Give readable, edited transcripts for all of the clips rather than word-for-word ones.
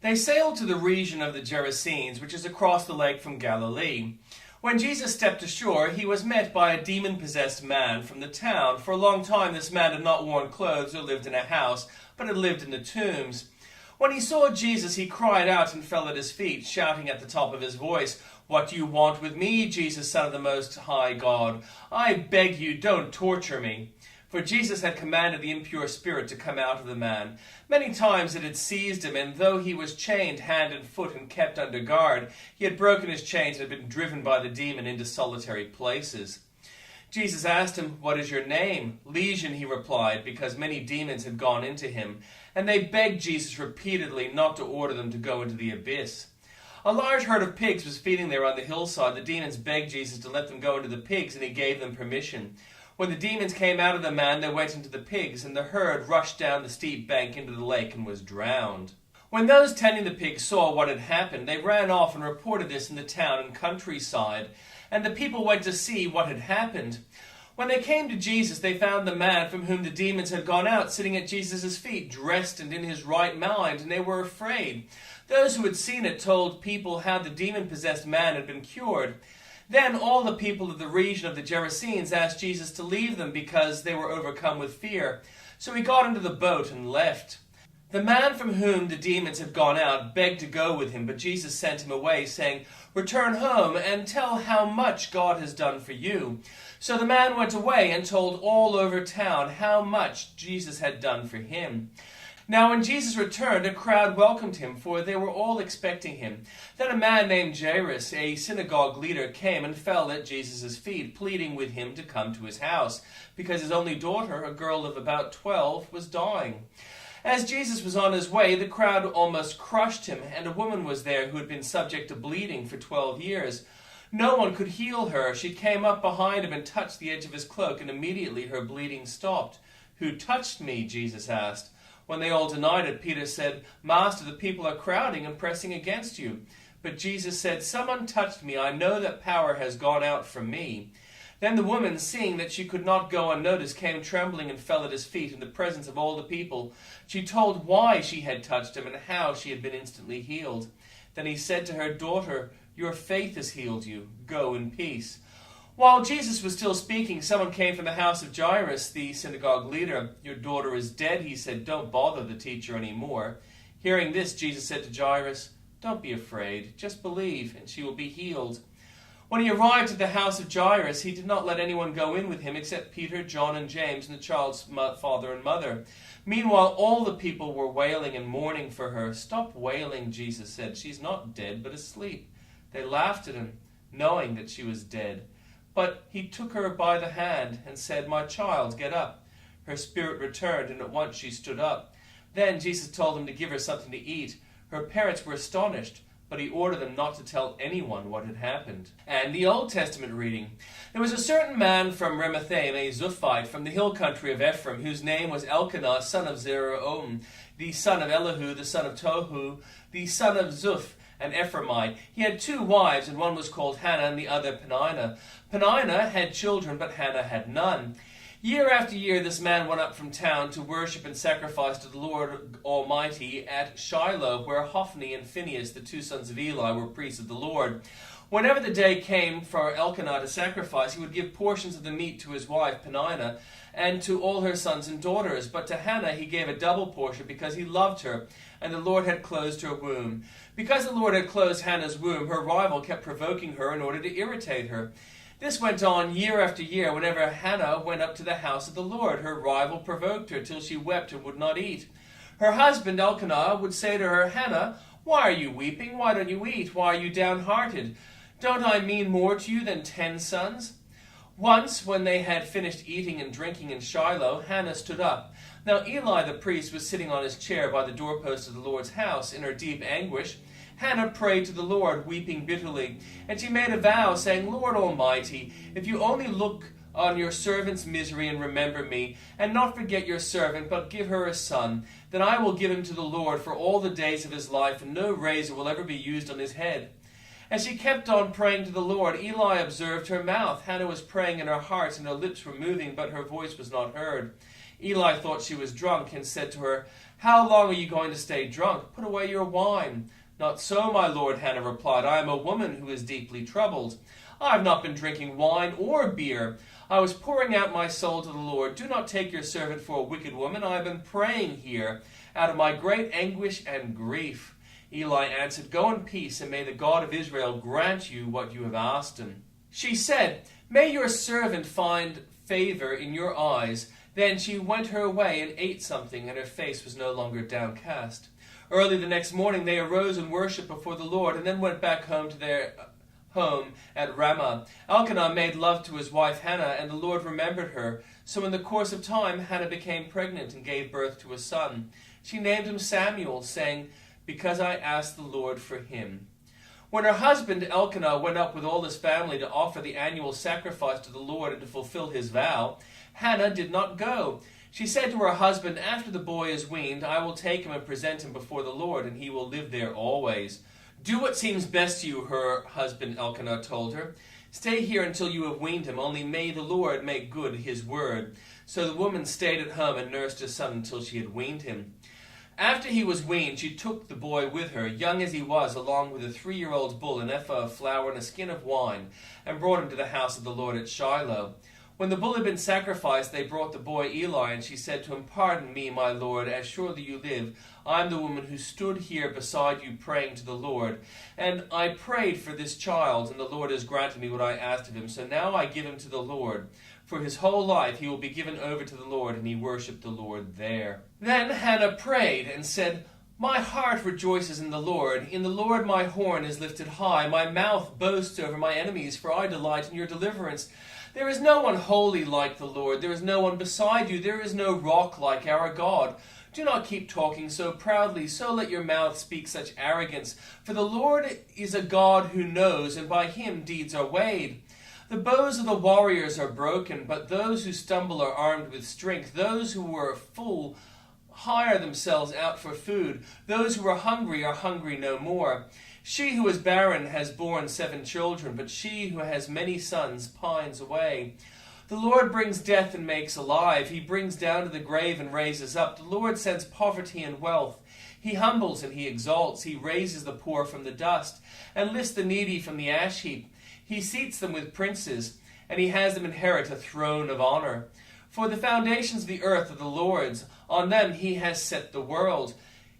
They sailed to the region of the Gerasenes, which is across the lake from Galilee. When Jesus stepped ashore, he was met by a demon-possessed man from the town. For a long time this man had not worn clothes or lived in a house, but had lived in the tombs. When he saw Jesus, he cried out and fell at his feet, shouting at the top of his voice, "What do you want with me, Jesus, Son of the Most High God? I beg you, don't torture me." For Jesus had commanded the impure spirit to come out of the man. Many times it had seized him, and though he was chained hand and foot and kept under guard, he had broken his chains and had been driven by the demon into solitary places. Jesus asked him, "What is your name?" "Legion," he replied, because many demons had gone into him, and they begged Jesus repeatedly not to order them to go into the abyss. A large herd of pigs was feeding there on the hillside. The demons begged Jesus to let them go into the pigs, and he gave them permission. When the demons came out of the man, they went into the pigs, and the herd rushed down the steep bank into the lake and was drowned. When those tending the pigs saw what had happened, they ran off and reported this in the town and countryside, and the people went to see what had happened. When they came to Jesus, they found the man from whom the demons had gone out sitting at Jesus' feet, dressed and in his right mind, and they were afraid. Those who had seen it told people how the demon-possessed man had been cured. Then all the people of the region of the Gerasenes asked Jesus to leave them because they were overcome with fear. So he got into the boat and left. The man from whom the demons had gone out begged to go with him, but Jesus sent him away, saying, "Return home and tell how much God has done for you." So the man went away and told all over town how much Jesus had done for him. Now when Jesus returned, a crowd welcomed him, for they were all expecting him. Then a man named Jairus, a synagogue leader, came and fell at Jesus' feet, pleading with him to come to his house, because his only daughter, a girl of about 12, was dying. As Jesus was on his way, the crowd almost crushed him, and a woman was there who had been subject to bleeding for 12 years. No one could heal her. She came up behind him and touched the edge of his cloak, and immediately her bleeding stopped. "Who touched me?" Jesus asked. When they all denied it, Peter said, "Master, the people are crowding and pressing against you." But Jesus said, "Someone touched me. I know that power has gone out from me." Then the woman, seeing that she could not go unnoticed, came trembling and fell at his feet in the presence of all the people. She told why she had touched him and how she had been instantly healed. Then he said to her, "Daughter, your faith has healed you. Go in peace." While Jesus was still speaking, someone came from the house of Jairus, the synagogue leader. "Your daughter is dead," he said. "Don't bother the teacher anymore." Hearing this, Jesus said to Jairus, "Don't be afraid. Just believe, and she will be healed." When he arrived at the house of Jairus, he did not let anyone go in with him except Peter, John, and James, and the child's father and mother. Meanwhile, all the people were wailing and mourning for her. "Stop wailing," Jesus said. "She's not dead, but asleep." They laughed at him, knowing that she was dead. But he took her by the hand and said, "My child, get up." Her spirit returned, and at once she stood up. Then Jesus told them to give her something to eat. Her parents were astonished, but he ordered them not to tell anyone what had happened. And the Old Testament reading. There was a certain man from Ramathaim, a Zuphite, from the hill country of Ephraim, whose name was Elkanah, son of Zerah, the son of Elihu, the son of Tohu, the son of Zuph, an Ephraimite. He had 2 wives, and one was called Hannah, and the other Peninnah. Peninnah had children, but Hannah had none. Year after year this man went up from town to worship and sacrifice to the Lord Almighty at Shiloh, where Hophni and Phinehas, the 2 sons of Eli, were priests of the Lord. Whenever the day came for Elkanah to sacrifice, he would give portions of the meat to his wife Peninnah and to all her sons and daughters. But to Hannah he gave a double portion, because he loved her, and the Lord had closed her womb. Because the Lord had closed Hannah's womb, her rival kept provoking her in order to irritate her. This went on year after year. Whenever Hannah went up to the house of the Lord, her rival provoked her till she wept and would not eat. Her husband Elkanah would say to her, "Hannah, why are you weeping? Why don't you eat? Why are you downhearted? Don't I mean more to you than 10 sons?" Once, when they had finished eating and drinking in Shiloh, Hannah stood up. Now Eli the priest was sitting on his chair by the doorpost of the Lord's house. In her deep anguish, Hannah prayed to the Lord, weeping bitterly. And she made a vow, saying, "Lord Almighty, if you only look on your servant's misery and remember me, and not forget your servant, but give her a son, then I will give him to the Lord for all the days of his life, and no razor will ever be used on his head." As she kept on praying to the Lord, Eli observed her mouth. Hannah was praying in her heart, and her lips were moving, but her voice was not heard. Eli thought she was drunk and said to her, "How long are you going to stay drunk? Put away your wine." "Not so, my lord," Hannah replied. "I am a woman who is deeply troubled. I have not been drinking wine or beer. I was pouring out my soul to the Lord. Do not take your servant for a wicked woman. I have been praying here out of my great anguish and grief." Eli answered, "Go in peace, and may the God of Israel grant you what you have asked him." She said, "May your servant find favor in your eyes." Then she went her way and ate something, and her face was no longer downcast. Early the next morning they arose and worshipped before the Lord, and then went back home to their home at Ramah. Elkanah made love to his wife Hannah, and the Lord remembered her. So in the course of time Hannah became pregnant and gave birth to a son. She named him Samuel, saying, "Because I asked the Lord for him." When her husband Elkanah went up with all his family to offer the annual sacrifice to the Lord and to fulfill his vow, Hannah did not go. She said to her husband, "After the boy is weaned, I will take him and present him before the Lord, and he will live there always." "Do what seems best to you," her husband Elkanah told her. "Stay here until you have weaned him, only may the Lord make good his word." So the woman stayed at home and nursed her son until she had weaned him. After he was weaned, she took the boy with her, young as he was, along with a 3-year-old bull, an ephah of flour, and a skin of wine, and brought him to the house of the Lord at Shiloh. When the bull had been sacrificed, they brought the boy Eli, and she said to him, "Pardon me, my lord, as surely you live. I am the woman who stood here beside you praying to the Lord. And I prayed for this child, and the Lord has granted me what I asked of him. So now I give him to the Lord. For his whole life he will be given over to the Lord," and he worshipped the Lord there. Then Hannah prayed and said, "My heart rejoices in the Lord. In the Lord my horn is lifted high. My mouth boasts over my enemies, for I delight in your deliverance. There is no one holy like the Lord. There is no one beside you. There is no rock like our God. Do not keep talking so proudly, so let your mouth speak such arrogance. For the Lord is a God who knows, and by him deeds are weighed. The bows of the warriors are broken, but those who stumble are armed with strength. Those who were full hire themselves out for food. Those who are hungry no more. She who is barren has borne 7 children, but she who has many sons pines away. The Lord brings death and makes alive. He brings down to the grave and raises up. The Lord sends poverty and wealth. He humbles and he exalts. He raises the poor from the dust and lifts the needy from the ash heap. He seats them with princes, and he has them inherit a throne of honor. For the foundations of the earth are the Lord's. On them he has set the world.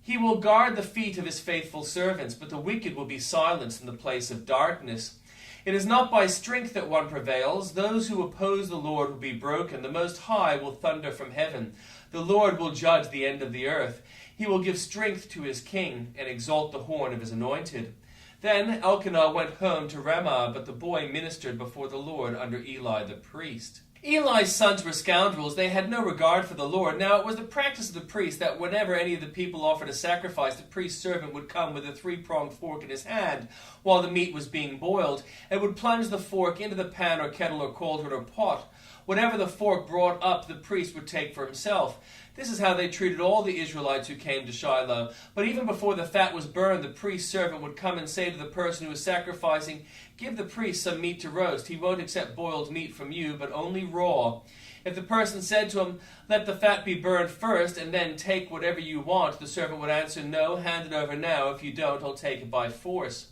He will guard the feet of his faithful servants, but the wicked will be silenced in the place of darkness. It is not by strength that one prevails. Those who oppose the Lord will be broken. The Most High will thunder from heaven. The Lord will judge the end of the earth. He will give strength to his king and exalt the horn of his anointed. Then Elkanah went home to Ramah, but the boy ministered before the Lord under Eli the priest. Eli's sons were scoundrels. They had no regard for the Lord. Now it was the practice of the priest that whenever any of the people offered a sacrifice, the priest's servant would come with a 3-pronged fork in his hand while the meat was being boiled, and would plunge the fork into the pan or kettle or cauldron or pot. Whatever the fork brought up, the priest would take for himself. This is how they treated all the Israelites who came to Shiloh. But even before the fat was burned, the priest's servant would come and say to the person who was sacrificing, "Give the priest some meat to roast. He won't accept boiled meat from you, but only raw." If the person said to him, "Let the fat be burned first, and then take whatever you want," the servant would answer, "No, hand it over now. If you don't, I'll take it by force."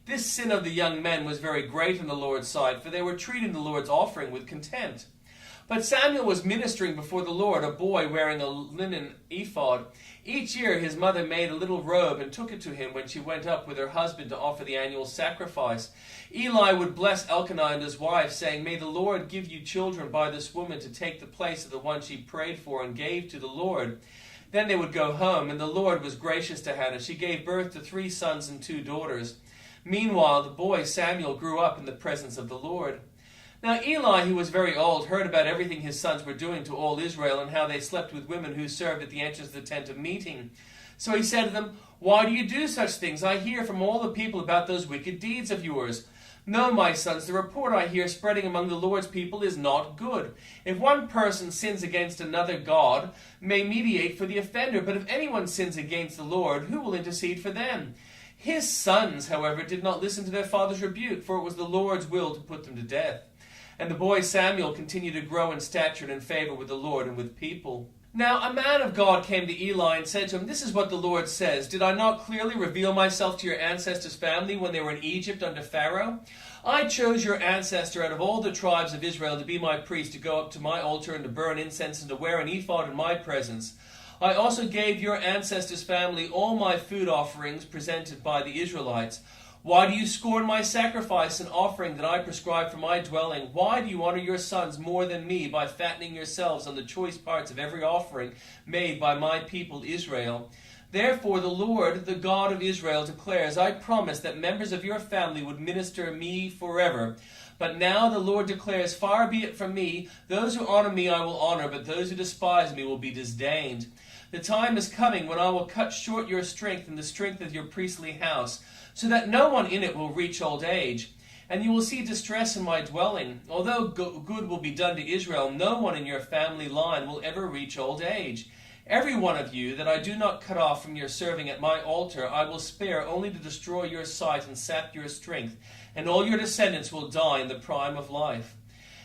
This sin of the young men was very great in the Lord's sight, for they were treating the Lord's offering with contempt. But Samuel was ministering before the Lord, a boy wearing a linen ephod. Each year his mother made a little robe and took it to him when she went up with her husband to offer the annual sacrifice. Eli would bless Elkanah and his wife, saying, "May the Lord give you children by this woman to take the place of the one she prayed for and gave to the Lord." Then they would go home, and the Lord was gracious to Hannah. She gave birth to 3 sons and 2 daughters. Meanwhile, the boy Samuel grew up in the presence of the Lord. Now Eli, who was very old, heard about everything his sons were doing to all Israel and how they slept with women who served at the entrance of the tent of meeting. So he said to them, "Why do you do such things? I hear from all the people about those wicked deeds of yours. No, my sons, the report I hear spreading among the Lord's people is not good. If one person sins against another god, may mediate for the offender, but if anyone sins against the Lord, who will intercede for them?" His sons, however, did not listen to their father's rebuke, for it was the Lord's will to put them to death. And the boy Samuel continued to grow in stature and in favor with the Lord and with people. Now a man of God came to Eli and said to him, "This is what the Lord says. Did I not clearly reveal myself to your ancestors' family when they were in Egypt under Pharaoh? I chose your ancestor out of all the tribes of Israel to be my priest, to go up to my altar and to burn incense and to wear an ephod in my presence. I also gave your ancestors' family all my food offerings presented by the Israelites. Why do you scorn my sacrifice and offering that I prescribed for my dwelling? Why do you honor your sons more than me by fattening yourselves on the choice parts of every offering made by my people Israel? Therefore the Lord, the God of Israel, declares, I promised that members of your family would minister me forever. But now the Lord declares, far be it from me, those who honor me I will honor, but those who despise me will be disdained. The time is coming when I will cut short your strength and the strength of your priestly house, so that no one in it will reach old age. And you will see distress in my dwelling. Although good will be done to Israel, no one in your family line will ever reach old age. Every one of you that I do not cut off from your serving at my altar, I will spare only to destroy your sight and sap your strength, and all your descendants will die in the prime of life.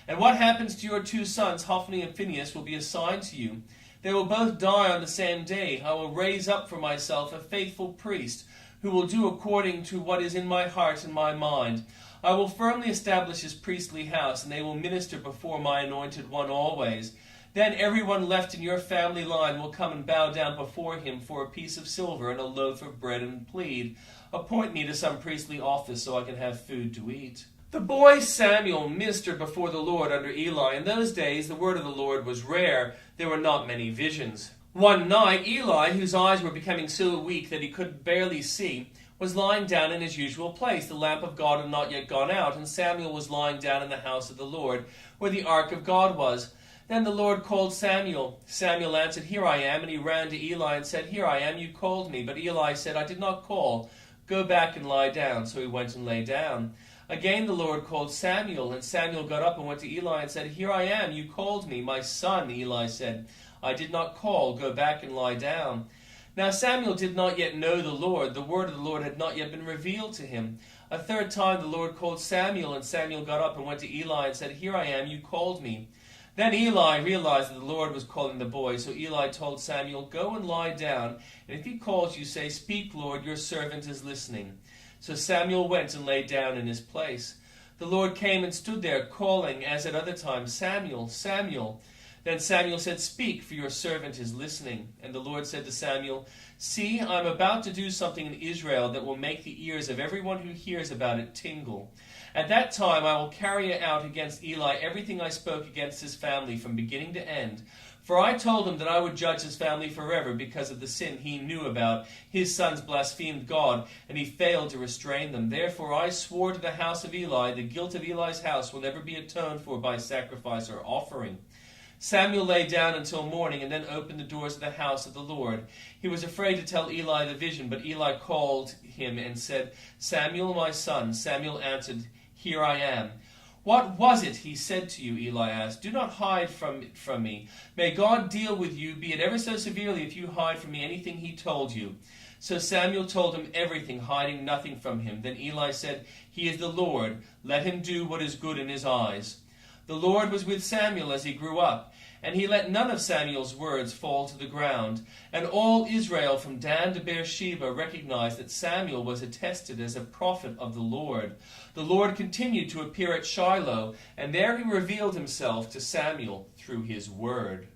And what happens to your two sons, Hophni and Phinehas, will be assigned to you. They will both die on the same day. I will raise up for myself a faithful priest, who will do according to what is in my heart and my mind. I will firmly establish his priestly house, and they will minister before my anointed one always. Then everyone left in your family line will come and bow down before him for a piece of silver and a loaf of bread and plead, appoint me to some priestly office so I can have food to eat. The boy Samuel ministered before the Lord under Eli. In those days the word of the Lord was rare. There were not many visions. One night Eli, whose eyes were becoming so weak that he could barely see, was lying down in his usual place. The lamp of God had not yet gone out, and Samuel was lying down in the house of the Lord, where the ark of God was. Then the Lord called Samuel. Samuel answered, Here I am. And he ran to Eli and said, Here I am, you called me. But Eli said, I did not call. Go back and lie down. So he went and lay down. Again the Lord called Samuel. And Samuel got up and went to Eli and said, Here I am, you called me. My son, Eli said, I did not call. Go back and lie down. Now Samuel did not yet know the Lord. The word of the Lord had not yet been revealed to him. A third time the Lord called Samuel. And Samuel got up and went to Eli and said, Here I am, you called me. Then Eli realized that the Lord was calling the boy, so Eli told Samuel, Go and lie down, and if he calls you, say, Speak, Lord, your servant is listening. So Samuel went and lay down in his place. The Lord came and stood there, calling, as at other times, Samuel, Samuel. Then Samuel said, Speak, for your servant is listening. And the Lord said to Samuel, See, I am about to do something in Israel that will make the ears of everyone who hears about it tingle. At that time I will carry out against Eli everything I spoke against his family from beginning to end. For I told him that I would judge his family forever because of the sin he knew about. His sons blasphemed God, and he failed to restrain them. Therefore I swore to the house of Eli, the guilt of Eli's house will never be atoned for by sacrifice or offering. Samuel lay down until morning and then opened the doors of the house of the Lord. He was afraid to tell Eli the vision, but Eli called him and said, Samuel, my son. Samuel answered, Here I am. What was it he said to you? Eli asked. Do not hide from me. May God deal with you, be it ever so severely, if you hide from me anything he told you. So Samuel told him everything, hiding nothing from him. Then Eli said, He is the Lord. Let him do what is good in his eyes. The Lord was with Samuel as he grew up, and he let none of Samuel's words fall to the ground. And all Israel from Dan to Beersheba recognized that Samuel was attested as a prophet of the Lord. The Lord continued to appear at Shiloh, and there he revealed himself to Samuel through his word.